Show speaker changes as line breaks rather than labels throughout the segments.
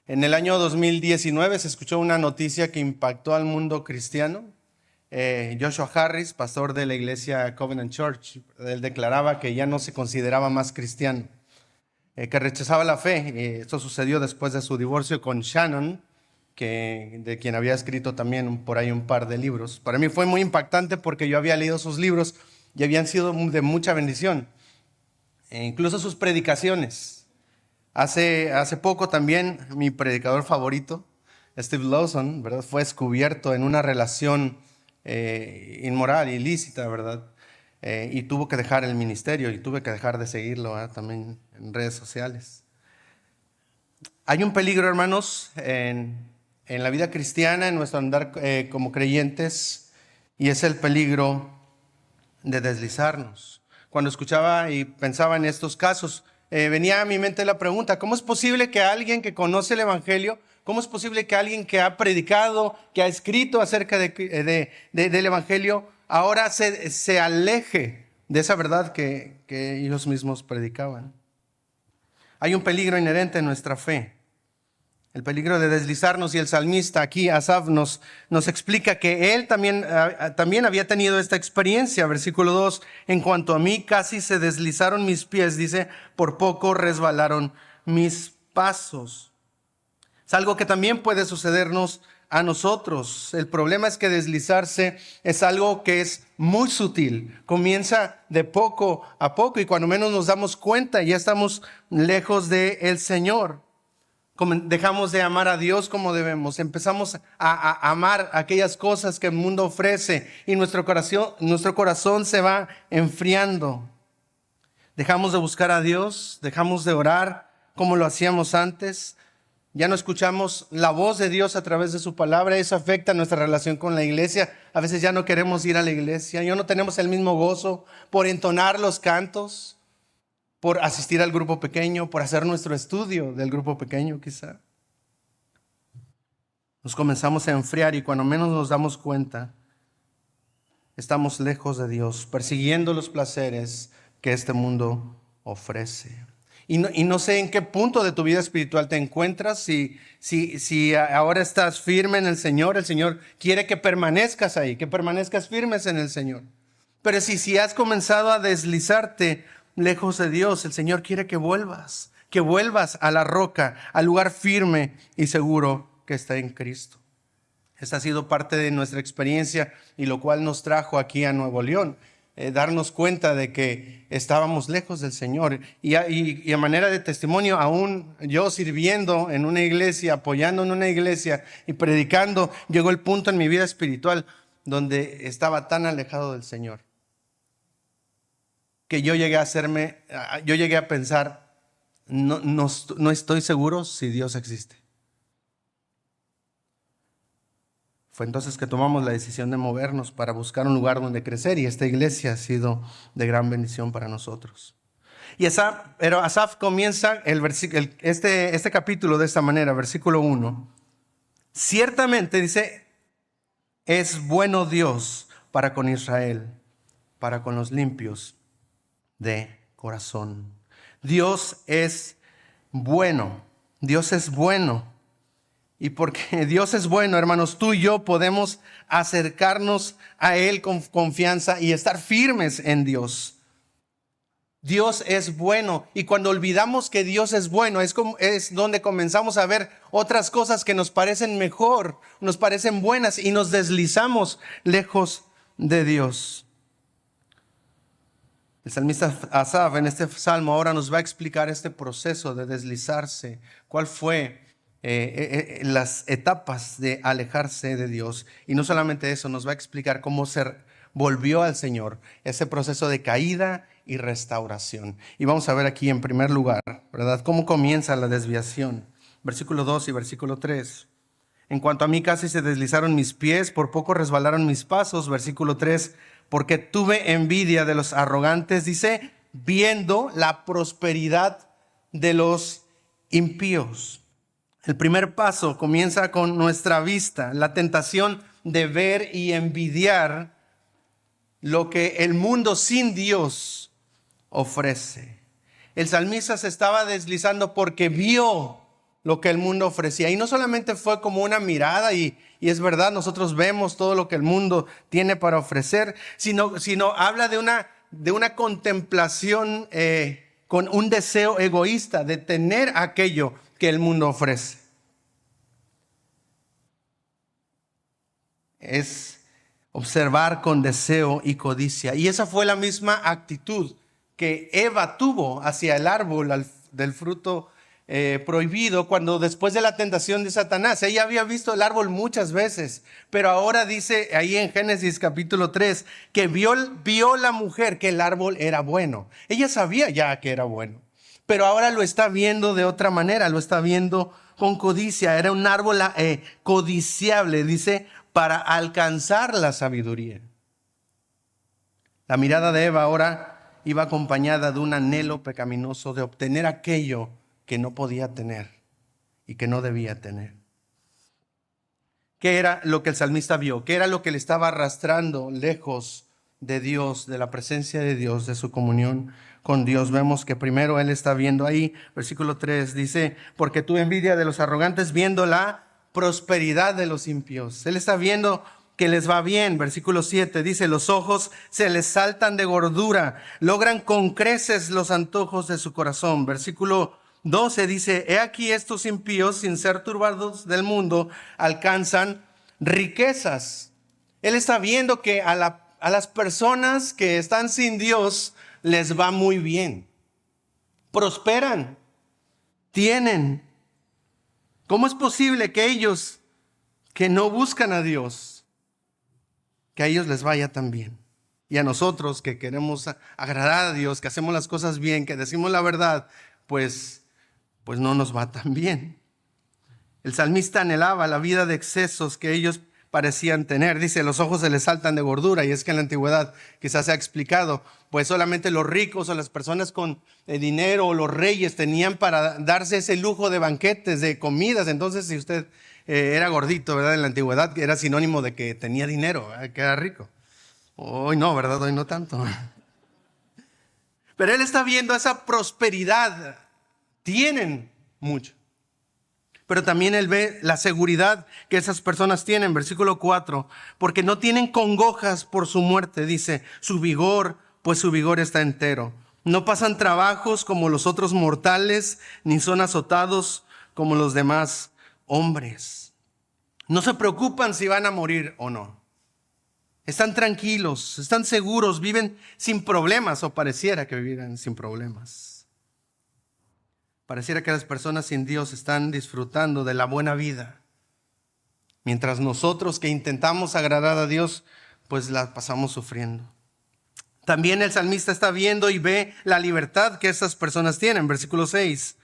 En el año 2019 se escuchó una noticia que impactó al mundo cristiano. Joshua Harris, pastor de la iglesia Covenant Church, él declaraba que ya no se consideraba más cristiano, que rechazaba la fe. Esto sucedió después de su divorcio con Shannon, de quien había escrito también por ahí un par de libros. Para mí fue muy impactante porque yo había leído sus libros y habían sido de mucha bendición, incluso sus predicaciones. Hace poco también mi predicador favorito, Steve Lawson, ¿verdad?, fue descubierto en una relación inmoral, ilícita, ¿verdad? Y tuvo que dejar el ministerio y tuve que dejar de seguirlo también en redes sociales. Hay un peligro, hermanos, en la vida cristiana, en nuestro andar como creyentes, y es el peligro de deslizarnos. Cuando escuchaba y pensaba en estos casos, venía a mi mente la pregunta: ¿cómo es posible que alguien que conoce el Evangelio, cómo es posible que alguien que ha predicado, que ha escrito acerca del Evangelio, ahora se aleje de esa verdad que ellos mismos predicaban? Hay un peligro inherente en nuestra fe, el peligro de deslizarnos, y el salmista aquí, Asaf, nos explica que él también había tenido esta experiencia. Versículo 2, en cuanto a mí casi se deslizaron mis pies, dice, por poco resbalaron mis pasos. Es algo que también puede sucedernos a nosotros. El problema es que deslizarse es algo que es muy sutil. Comienza de poco a poco y cuando menos nos damos cuenta ya estamos lejos del Señor. Dejamos de amar a Dios como debemos, empezamos a amar aquellas cosas que el mundo ofrece y nuestro corazón se va enfriando. Dejamos de buscar a Dios, dejamos de orar como lo hacíamos antes, ya no escuchamos la voz de Dios a través de su palabra. Eso afecta nuestra relación con la iglesia. A veces ya no queremos ir a la iglesia, ya no tenemos el mismo gozo por entonar los cantos, por asistir al grupo pequeño, por hacer nuestro estudio del grupo pequeño quizá. Nos comenzamos a enfriar y cuando menos nos damos cuenta, estamos lejos de Dios, persiguiendo los placeres que este mundo ofrece. Y no sé en qué punto de tu vida espiritual te encuentras, si ahora estás firme en el Señor quiere que permanezcas ahí, que permanezcas firmes en el Señor. Pero si has comenzado a deslizarte lejos de Dios, el Señor quiere que vuelvas a la roca, al lugar firme y seguro que está en Cristo. Esta ha sido parte de nuestra experiencia y lo cual nos trajo aquí a Nuevo León, darnos cuenta de que estábamos lejos del Señor. Y a manera de testimonio, aún yo sirviendo en una iglesia, apoyando en una iglesia y predicando, llegó el punto en mi vida espiritual donde estaba tan alejado del Señor que yo llegué a pensar, no estoy seguro si Dios existe. Fue entonces que tomamos la decisión de movernos para buscar un lugar donde crecer, y esta iglesia ha sido de gran bendición para nosotros. Pero Asaf comienza este capítulo de esta manera, versículo 1. Ciertamente, dice, es bueno Dios para con Israel, para con los limpios de corazón. Dios es bueno. Dios es bueno. Y porque Dios es bueno, hermanos, tú y yo podemos acercarnos a Él con confianza y estar firmes en Dios. Dios es bueno, y cuando olvidamos que Dios es bueno, es donde comenzamos a ver otras cosas que nos parecen mejor, nos parecen buenas, y nos deslizamos lejos de Dios. El salmista Asaf en este salmo ahora nos va a explicar este proceso de deslizarse, cuál fue las etapas de alejarse de Dios. Y no solamente eso, nos va a explicar cómo se volvió al Señor, ese proceso de caída y restauración. Y vamos a ver aquí en primer lugar, ¿verdad?, cómo comienza la desviación. Versículo 2 y versículo 3. En cuanto a mí casi se deslizaron mis pies, por poco resbalaron mis pasos. Versículo 3. Porque tuve envidia de los arrogantes, dice, viendo la prosperidad de los impíos. El primer paso comienza con nuestra vista, la tentación de ver y envidiar lo que el mundo sin Dios ofrece. El salmista se estaba deslizando porque vio lo que el mundo ofrecía. Y no solamente fue como una mirada, y es verdad, nosotros vemos todo lo que el mundo tiene para ofrecer, sino habla de una contemplación con un deseo egoísta de tener aquello que el mundo ofrece. Es observar con deseo y codicia. Y esa fue la misma actitud que Eva tuvo hacia el árbol del fruto prohibido, cuando después de la tentación de Satanás. Ella había visto el árbol muchas veces, pero ahora dice ahí en Génesis capítulo 3 que vio la mujer que el árbol era bueno. Ella sabía ya que era bueno, pero ahora lo está viendo de otra manera, lo está viendo con codicia. Era un árbol codiciable, dice, para alcanzar la sabiduría. La mirada de Eva ahora iba acompañada de un anhelo pecaminoso de obtener aquello que no podía tener y que no debía tener. ¿Qué era lo que el salmista vio? ¿Qué era lo que le estaba arrastrando lejos de Dios, de la presencia de Dios, de su comunión con Dios? Vemos que primero él está viendo ahí, versículo 3, dice, porque tuve envidia de los arrogantes viendo la prosperidad de los impíos. Él está viendo que les va bien. Versículo 7 dice, los ojos se les saltan de gordura, logran con creces los antojos de su corazón. Versículo 12 dice, he aquí estos impíos, sin ser turbados del mundo, alcanzan riquezas. Él está viendo que a las personas que están sin Dios les va muy bien. Prosperan, tienen. ¿Cómo es posible que ellos que no buscan a Dios, que a ellos les vaya tan bien? Y a nosotros que queremos agradar a Dios, que hacemos las cosas bien, que decimos la verdad, pues no nos va tan bien. El salmista anhelaba la vida de excesos que ellos parecían tener. Dice, los ojos se les saltan de gordura. Y es que en la antigüedad quizás se ha explicado, pues solamente los ricos o las personas con dinero o los reyes tenían para darse ese lujo de banquetes, de comidas. Entonces, si usted era gordito, ¿verdad? En la antigüedad era sinónimo de que tenía dinero, que era rico. Hoy no, ¿verdad? Hoy no tanto. Pero él está viendo esa prosperidad. Tienen mucho. Pero también él ve la seguridad que esas personas tienen. Versículo 4. Porque no tienen congojas por su muerte, dice, su vigor, pues su vigor está entero. No pasan trabajos como los otros mortales, ni son azotados como los demás hombres. No se preocupan si van a morir o no. Están tranquilos, están seguros, viven sin problemas, o pareciera que vivieran sin problemas. Pareciera que las personas sin Dios están disfrutando de la buena vida, mientras nosotros que intentamos agradar a Dios, pues la pasamos sufriendo. También el salmista está viendo y ve la libertad que estas personas tienen. Versículo 6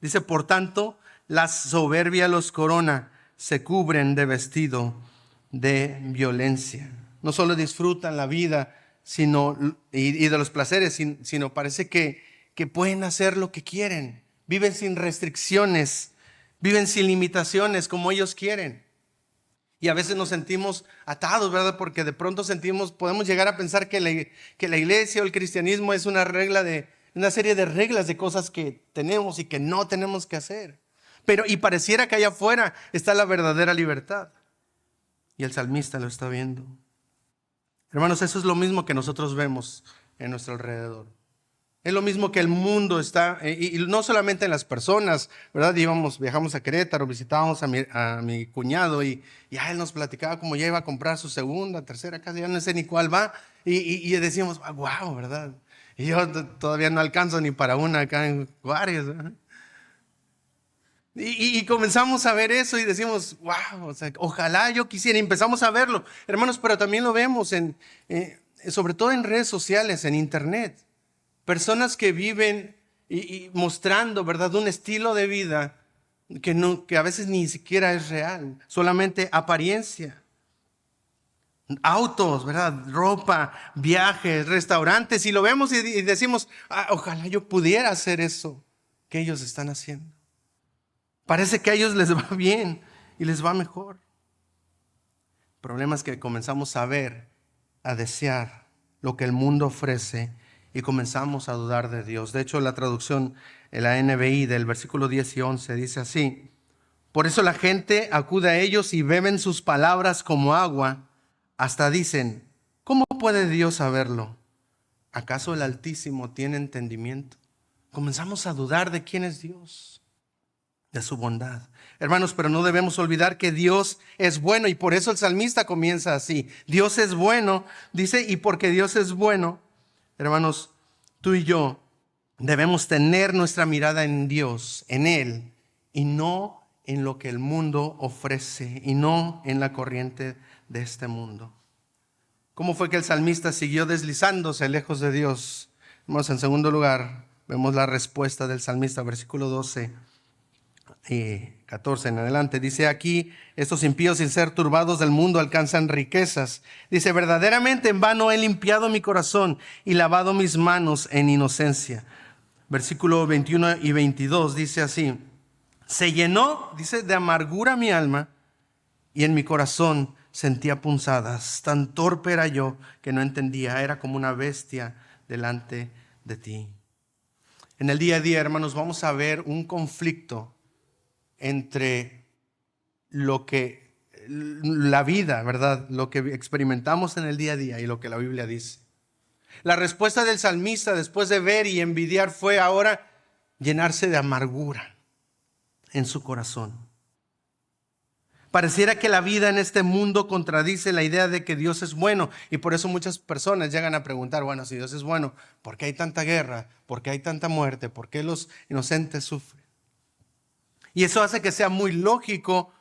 dice, por tanto, la soberbia los corona, se cubren de vestido de violencia. No solo disfrutan la vida y de los placeres, sino parece que pueden hacer lo que quieren. Viven sin restricciones, viven sin limitaciones como ellos quieren. Y a veces nos sentimos atados, ¿verdad? Porque de pronto podemos llegar a pensar que la iglesia o el cristianismo es una serie de reglas de cosas que tenemos y que no tenemos que hacer. Y pareciera que allá afuera está la verdadera libertad. Y el salmista lo está viendo. Hermanos, eso es lo mismo que nosotros vemos en nuestro alrededor. Es lo mismo que el mundo está, y no solamente en las personas, ¿verdad? Viajamos a Querétaro, visitábamos a mi cuñado y él nos platicaba cómo ya iba a comprar su segunda, tercera casa, ya no sé ni cuál va, y decíamos, wow, ¿verdad? Y yo todavía no alcanzo ni para una acá en Juárez, ¿verdad? Y comenzamos a ver eso y decimos, wow, o sea, ojalá yo quisiera, y empezamos a verlo, hermanos, pero también lo vemos sobre todo en redes sociales, en internet. Personas que viven y mostrando, ¿verdad?, un estilo de vida que a veces ni siquiera es real, solamente apariencia. Autos, ¿verdad?, ropa, viajes, restaurantes, y lo vemos y decimos, ojalá yo pudiera hacer eso que ellos están haciendo. Parece que a ellos les va bien y les va mejor. El problema es que comenzamos a ver, a desear lo que el mundo ofrece y comenzamos a dudar de Dios. De hecho, la traducción en la NBI del versículo 10 y 11. Dice así: por eso la gente acude a ellos y beben sus palabras como agua. Hasta dicen: ¿cómo puede Dios saberlo? ¿Acaso el Altísimo tiene entendimiento? Comenzamos a dudar de quién es Dios, de su bondad. Hermanos, pero no debemos olvidar que Dios es bueno, y por eso el salmista comienza así. Dios es bueno, dice, y porque Dios es bueno, hermanos, tú y yo debemos tener nuestra mirada en Dios, en Él, y no en lo que el mundo ofrece, y no en la corriente de este mundo. ¿Cómo fue que el salmista siguió deslizándose lejos de Dios? Vamos, en segundo lugar, vemos la respuesta del salmista, versículo 12 y 14 en adelante. Dice aquí: estos impíos, sin ser turbados del mundo, alcanzan riquezas. Dice: verdaderamente en vano he limpiado mi corazón y lavado mis manos en inocencia. Versículo 21 y 22 dice así: se llenó, dice, de amargura mi alma, y en mi corazón sentía punzadas. Tan torpe era yo que no entendía. Era como una bestia delante de ti. En el día a día, hermanos, vamos a ver un conflicto entre la vida, ¿verdad? Lo que experimentamos en el día a día y lo que la Biblia dice. La respuesta del salmista después de ver y envidiar fue ahora llenarse de amargura en su corazón. Pareciera que la vida en este mundo contradice la idea de que Dios es bueno, y por eso muchas personas llegan a preguntar: bueno, si Dios es bueno, ¿por qué hay tanta guerra? ¿Por qué hay tanta muerte? ¿Por qué los inocentes sufren? Y eso hace que sea muy lógico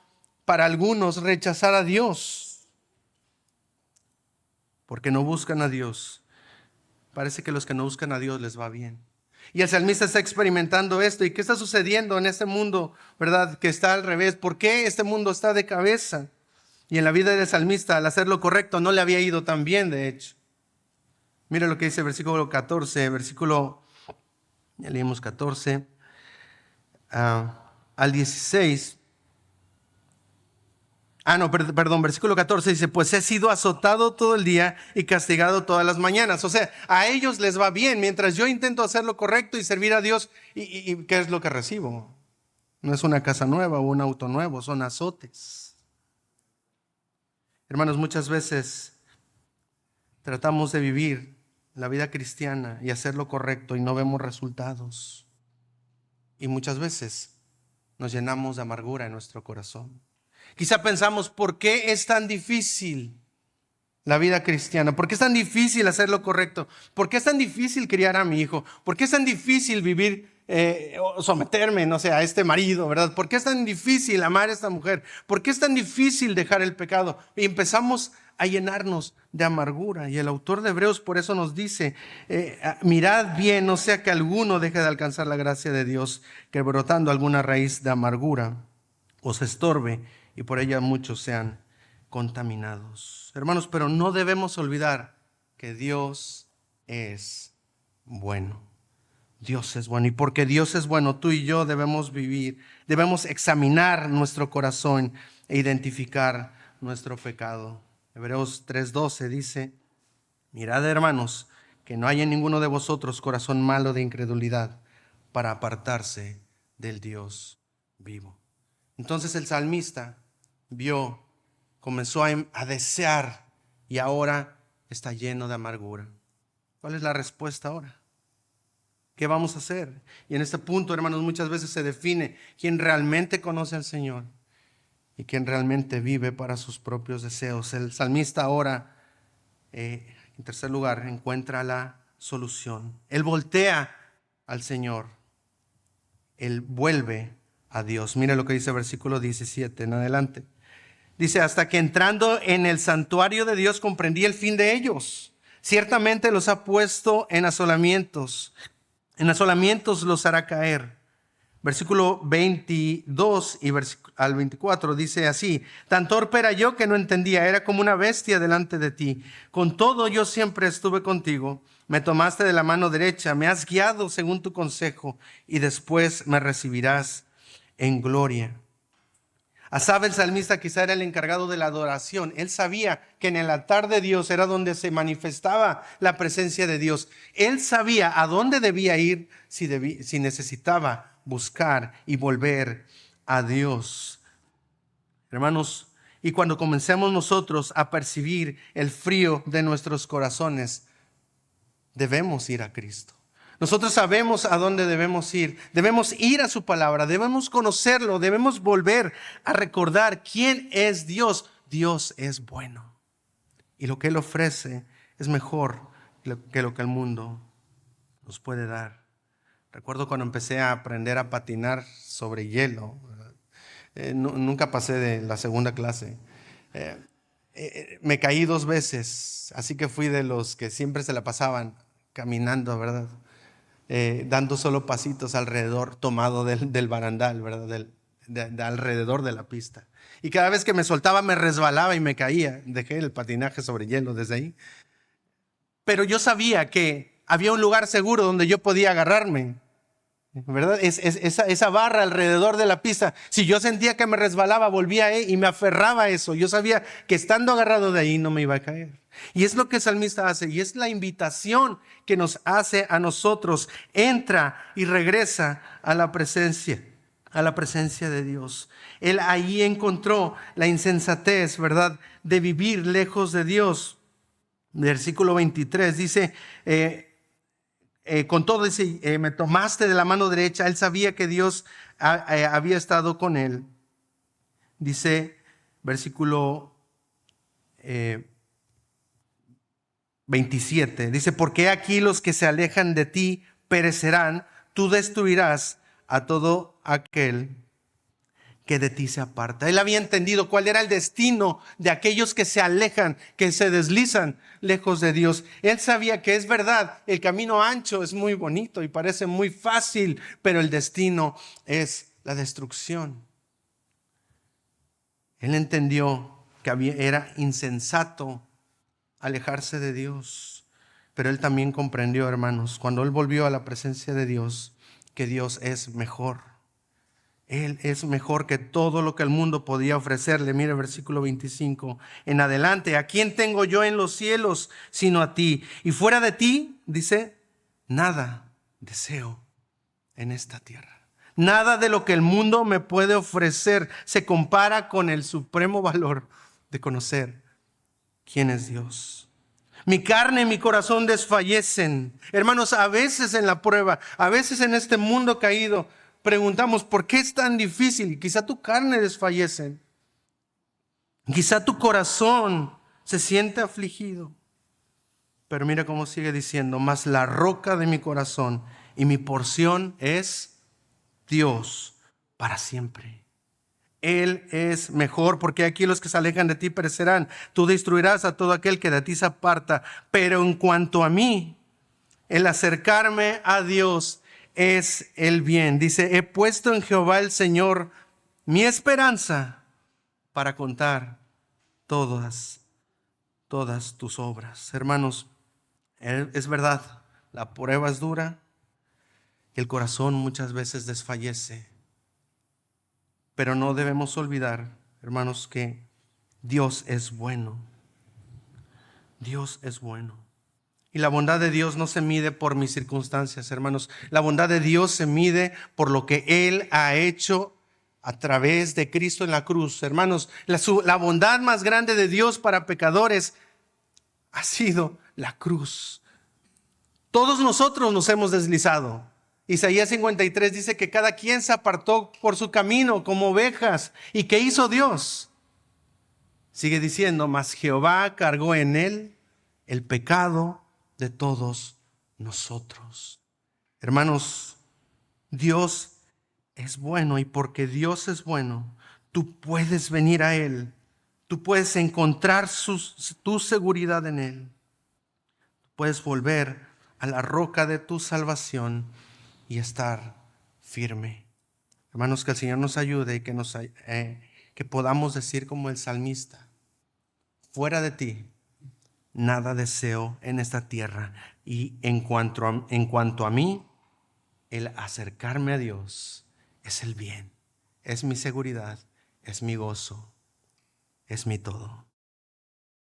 para algunos rechazar a Dios, porque no buscan a Dios. Parece que los que no buscan a Dios les va bien. Y el salmista está experimentando esto. ¿Y qué está sucediendo en este mundo, verdad? Que está al revés. ¿Por qué este mundo está de cabeza? Y en la vida del salmista, al hacer lo correcto, no le había ido tan bien, de hecho. Mira lo que dice el versículo 14, ya leímos 14, al 16. Versículo 14 dice: pues he sido azotado todo el día y castigado todas las mañanas. O sea, a ellos les va bien, mientras yo intento hacer lo correcto y servir a Dios. ¿Y qué es lo que recibo? No es una casa nueva o un auto nuevo, son azotes. Hermanos, muchas veces tratamos de vivir la vida cristiana y hacer lo correcto y no vemos resultados. Y muchas veces nos llenamos de amargura en nuestro corazón. Quizá pensamos: ¿por qué es tan difícil la vida cristiana? ¿Por qué es tan difícil hacer lo correcto? ¿Por qué es tan difícil criar a mi hijo? ¿Por qué es tan difícil vivir, someterme, no sé, a este marido, ¿verdad? ¿Por qué es tan difícil amar a esta mujer? ¿Por qué es tan difícil dejar el pecado? Y empezamos a llenarnos de amargura. Y el autor de Hebreos por eso nos dice: mirad bien, no sea que alguno deje de alcanzar la gracia de Dios, que brotando alguna raíz de amargura os estorbe y por ella muchos sean contaminados. Hermanos, pero no debemos olvidar que Dios es bueno. Dios es bueno, y porque Dios es bueno, tú y yo debemos examinar nuestro corazón e identificar nuestro pecado. Hebreos 3:12 dice: mirad, hermanos, que no haya en ninguno de vosotros corazón malo de incredulidad, para apartarse del Dios vivo. Entonces el salmista comenzó a desear, y ahora está lleno de amargura. ¿Cuál es la respuesta ahora? ¿Qué vamos a hacer? Y en este punto, hermanos, muchas veces se define quién realmente conoce al Señor y quién realmente vive para sus propios deseos. El salmista ahora, en tercer lugar, encuentra la solución. Él voltea al Señor. Él vuelve a Dios. Mira lo que dice el versículo 17 en adelante. Dice: hasta que entrando en el santuario de Dios comprendí el fin de ellos. Ciertamente los ha puesto en asolamientos los hará caer. Versículo 22 y al 24 dice así: tan torpe era yo que no entendía, era como una bestia delante de ti. Con todo yo siempre estuve contigo, me tomaste de la mano derecha, me has guiado según tu consejo, y después me recibirás en gloria. Asaf el salmista quizá era el encargado de la adoración. Él sabía que en el altar de Dios era donde se manifestaba la presencia de Dios. Él sabía a dónde debía ir si necesitaba buscar y volver a Dios. Hermanos, y cuando comencemos nosotros a percibir el frío de nuestros corazones, debemos ir a Cristo. Nosotros sabemos a dónde debemos ir a su palabra, debemos conocerlo, debemos volver a recordar quién es Dios. Dios es bueno y lo que Él ofrece es mejor que lo que el mundo nos puede dar. Recuerdo cuando empecé a aprender a patinar sobre hielo, nunca pasé de la segunda clase. Me caí 2 veces, así que fui de los que siempre se la pasaban caminando, ¿verdad? Dando solo pasitos alrededor, tomado del barandal, ¿verdad? De alrededor de la pista. Y cada vez que me soltaba me resbalaba y me caía. Dejé el patinaje sobre hielo desde ahí. Pero yo sabía que había un lugar seguro donde yo podía agarrarme, ¿verdad? Esa barra alrededor de la pista. Si yo sentía que me resbalaba, volvía ahí y me aferraba a eso. Yo sabía que estando agarrado de ahí no me iba a caer. Y es lo que el salmista hace, y es la invitación que nos hace a nosotros. Entra y regresa a la presencia de Dios. Él ahí encontró la insensatez, ¿verdad?, de vivir lejos de Dios. Versículo 23 dice, con todo dice, me tomaste de la mano derecha. Él sabía que Dios había estado con él. Dice, versículo 27, dice, porque aquí los que se alejan de ti perecerán, tú destruirás a todo aquel que de ti se aparta. Él había entendido cuál era el destino de aquellos que se alejan, que se deslizan lejos de Dios. Él sabía que es verdad, el camino ancho es muy bonito y parece muy fácil, pero el destino es la destrucción. Él entendió que era insensato alejarse de Dios, pero él también comprendió, hermanos, cuando él volvió a la presencia de Dios, que Dios es mejor. Él es mejor que todo lo que el mundo podía ofrecerle. Mire versículo 25 en adelante. ¿A quién tengo yo en los cielos sino a ti? Y fuera de ti, dice, nada deseo en esta tierra. Nada de lo que el mundo me puede ofrecer se compara con el supremo valor de conocer quién es Dios. Mi carne y mi corazón desfallecen. Hermanos, a veces en la prueba, a veces en este mundo caído, preguntamos, ¿por qué es tan difícil? Quizá tu carne desfallece. Quizá tu corazón se siente afligido. Pero mira cómo sigue diciendo, mas la roca de mi corazón y mi porción es Dios para siempre. Él es mejor, porque aquí los que se alejan de ti perecerán. Tú destruirás a todo aquel que de ti se aparta. Pero en cuanto a mí, el acercarme a Dios es el bien. Dice, he puesto en Jehová el Señor mi esperanza para contar todas tus obras. Hermanos, es verdad, la prueba es dura, el corazón muchas veces desfallece. Pero no debemos olvidar, hermanos, que Dios es bueno. Dios es bueno. Y la bondad de Dios no se mide por mis circunstancias, hermanos. La bondad de Dios se mide por lo que Él ha hecho a través de Cristo en la cruz. Hermanos, la bondad más grande de Dios para pecadores ha sido la cruz. Todos nosotros nos hemos deslizado. Isaías 53 dice que cada quien se apartó por su camino como ovejas. ¿Y qué hizo Dios? Sigue diciendo, mas Jehová cargó en él el pecado de todos nosotros. Hermanos, Dios es bueno, y porque Dios es bueno, tú puedes venir a Él. Tú puedes encontrar tu seguridad en Él. Puedes volver a la roca de tu salvación y estar firme. Hermanos, que el Señor nos ayude y que podamos decir como el salmista, fuera de ti, nada deseo en esta tierra. Y en cuanto a mí, el acercarme a Dios es el bien, es mi seguridad, es mi gozo, es mi todo.